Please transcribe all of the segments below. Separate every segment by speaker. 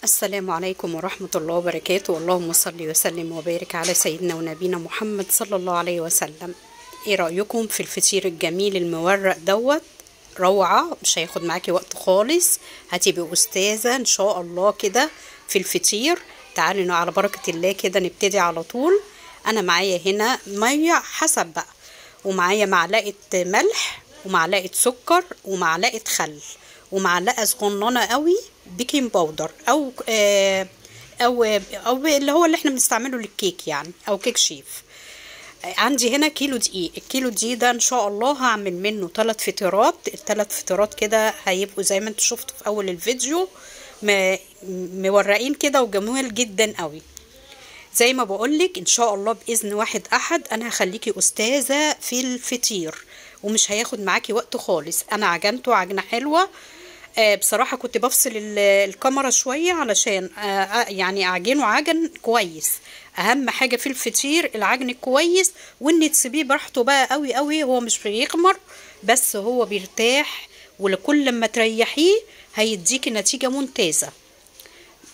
Speaker 1: السلام عليكم ورحمة الله وبركاته. اللهم صل وسلم وبارك على سيدنا ونبينا محمد صلى الله عليه وسلم. ايه رأيكم في الفطير الجميل المورق دوت؟ روعة، مش هياخد معاكي وقت خالص، هتبقي أستاذة إن شاء الله كده في الفطير. تعالوا على بركة الله كده نبتدي على طول. أنا معايا هنا مية حسب بقى، ومعايا معلقة ملح ومعلقة سكر ومعلقة خل ومعلقة صغننة قوي بيكنج باودر او اللي هو اللي احنا بنستعمله للكيك يعني، او كيك شيف. عندي هنا كيلو دقيق. الكيلو دقيق ده ان شاء الله هعمل منه 3 فطيرات. ال3 فطيرات كده هيبقوا زي ما انتوا شفتوا في اول الفيديو، مورقين كده وجمال جدا قوي. زي ما بقولك ان شاء الله باذن واحد احد انا هخليكي استاذة في الفطير، ومش هياخد معاكي وقت خالص. انا عجنته عجنة حلوة. بصراحة كنت بفصل الكاميرا شوية علشان يعني اعجنه عجن كويس. اهم حاجة في الفطير العجن الكويس، وان تسيبيه براحته بقى قوي قوي. هو مش بيخمر بس هو بيرتاح، ولكل ما تريحيه هيديكي نتيجة ممتازة،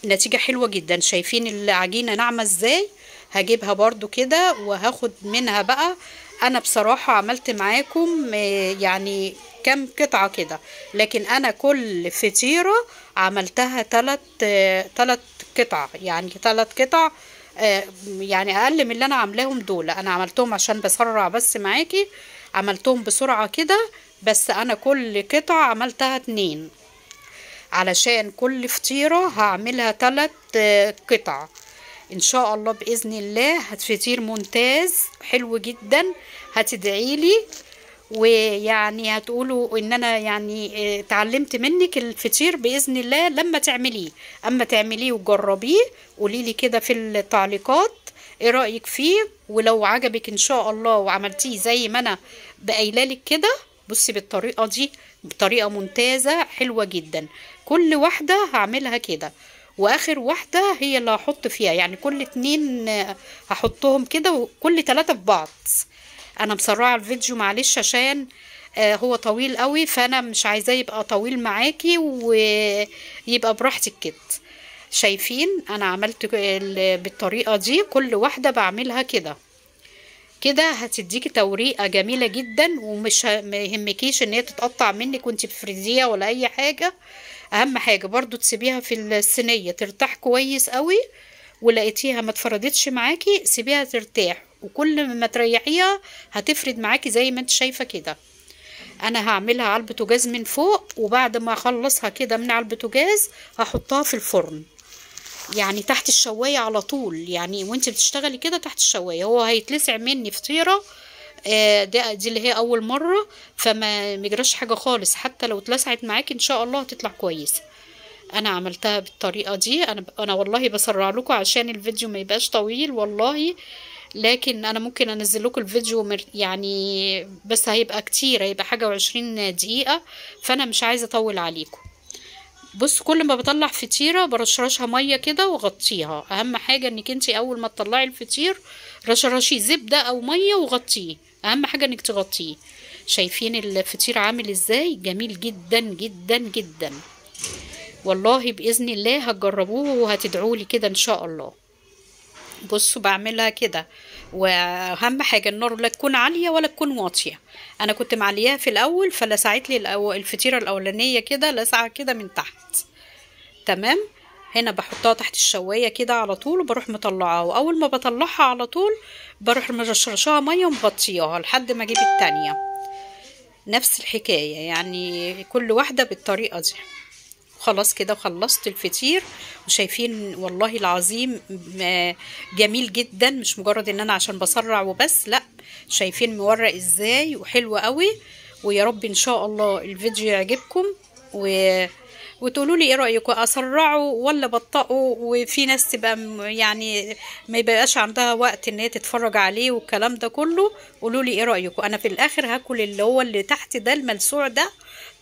Speaker 1: نتيجة حلوة جدا. شايفين العجينة ناعمة ازاي؟ هجيبها برضو كده وهاخد منها بقى. انا بصراحة عملت معاكم يعني كم قطعة كده، لكن انا كل فطيرة عملتها 3 قطع، يعني 3 قطع. يعني اقل من اللي انا عاملاهم دول. انا عملتهم عشان بسرع بس معاكي، عملتهم بسرعة كده. بس انا كل قطعة عملتها 2 علشان كل فطيرة هعملها 3 قطع ان شاء الله باذن الله. فطير ممتاز حلو جدا، هتدعيلي ويعني هتقولوا ان انا يعني اتعلمت منك الفطير باذن الله لما تعمليه. اما تعمليه وجربيه قوليلي كده في التعليقات ايه رايك فيه. ولو عجبك ان شاء الله وعملتيه زي ما انا بقايلالك كده، بصي بالطريقه دي، بطريقه ممتازه حلوه جدا. كل واحده هعملها كده، واخر واحده هي اللي هحط فيها، يعني كل 2 هحطهم كده وكل 3 في بعض. انا مسرعه الفيديو معلش عشان هو طويل قوي، فانا مش عايزاه يبقى طويل معاكي ويبقى براحتك كده. شايفين انا عملت بالطريقه دي، كل واحده بعملها كده كده هتديكي توريقه جميله جدا، ومش ما يهمكيش ان هي تتقطع منك وانت بتفرديها ولا اي حاجه. اهم حاجه برضو تسيبيها في الصينيه ترتاح كويس قوي، ولقيتيها ما اتفردتش معاكي سيبيها ترتاح، وكل ما تريحيها هتفرد معاكي زي ما انت شايفه كده. انا هعملها على البوتاجاز من فوق، وبعد ما اخلصها كده من على البوتاجاز هحطها في الفرن، يعني تحت الشوايه على طول، يعني وانت بتشتغلي كده تحت الشوايه. هو هيتلسع مني فطيره دي اللي هي اول مره، فما مجراش حاجه خالص. حتى لو اتلسعت معاكي ان شاء الله هتطلع كويسه. انا عملتها بالطريقه دي. انا والله بسرع لكم عشان الفيديو ما يبقاش طويل والله، لكن انا ممكن انزل لكم الفيديو يعني بس هيبقى كتير، هيبقى حاجه و20 دقيقه، فانا مش عايزه اطول عليكم. بص كل ما بطلع فطيره برشرشها ميه كده وغطيها. اهم حاجه انك انت اول ما تطلعي الفطير رشرشيه زبده او ميه وغطيه، اهم حاجه انك تغطيه. شايفين الفطير عامل ازاي؟ جميل جدا جدا جدا والله. باذن الله هتجربوه وهتدعولي كده ان شاء الله. بصوا بعملها كده، واهم حاجه النار لا تكون عاليه ولا تكون واطيه. انا كنت معلياها في الاول فلسعت لي الفطيره الاولانيه كده لسعه كده من تحت. تمام. هنا بحطها تحت الشوايه كده على طول، وبروح مطلعاها، واول ما بطلعها على طول بروح مرشرشاها ميه ومغطياها لحد ما اجيب التانية. نفس الحكايه يعني كل واحده بالطريقه دي. خلاص كده وخلصت الفطير، وشايفين والله العظيم جميل جدا، مش مجرد ان انا عشان بسرع وبس، لا شايفين مورق ازاي وحلو قوي. ويا رب ان شاء الله الفيديو يعجبكم وتقولوا لي ايه رايكم، اسرعه ولا بطئه. وفي ناس تبقى يعني ما يبقاش عندها وقت ان هي تتفرج عليه والكلام ده كله. قولوا لي ايه رايكم. انا في الاخر هاكل اللي هو اللي تحت ده الملسوع ده،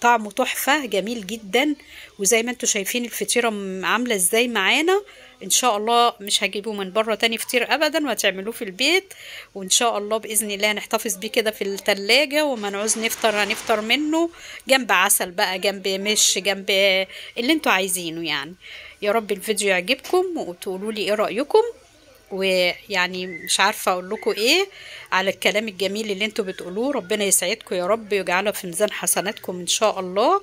Speaker 1: طعمه تحفه جميل جدا. وزي ما انتم شايفين الفطيره عامله ازاي معانا. ان شاء الله مش هجيبه من بره تاني فطير ابدا، وهتعملوه في البيت. وان شاء الله باذن الله نحتفظ بيه كده في التلاجة، وما نعوز نفطر هنفطر منه جنب عسل بقى، جنب مش جنب اللي انتوا عايزينه يعني. يا رب الفيديو يعجبكم وتقولوا لي ايه رأيكم، ويعني مش عارفة اقول لكم ايه على الكلام الجميل اللي انتوا بتقولوه. ربنا يسعدكم يا رب ويجعله في ميزان حسناتكم ان شاء الله.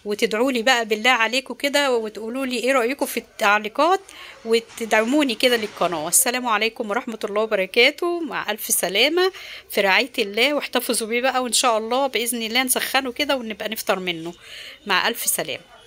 Speaker 1: وتدعوا لي بقى بالله عليكم كده، وتقولوا لي ايه رأيكم في التعليقات، وتدعموني كده للقناة. والسلام عليكم ورحمة الله وبركاته، مع ألف سلامة في رعاية الله، واحتفظوا بيه بقى، وإن شاء الله بإذن الله نسخنه كده ونبقى نفطر منه. مع ألف سلامة.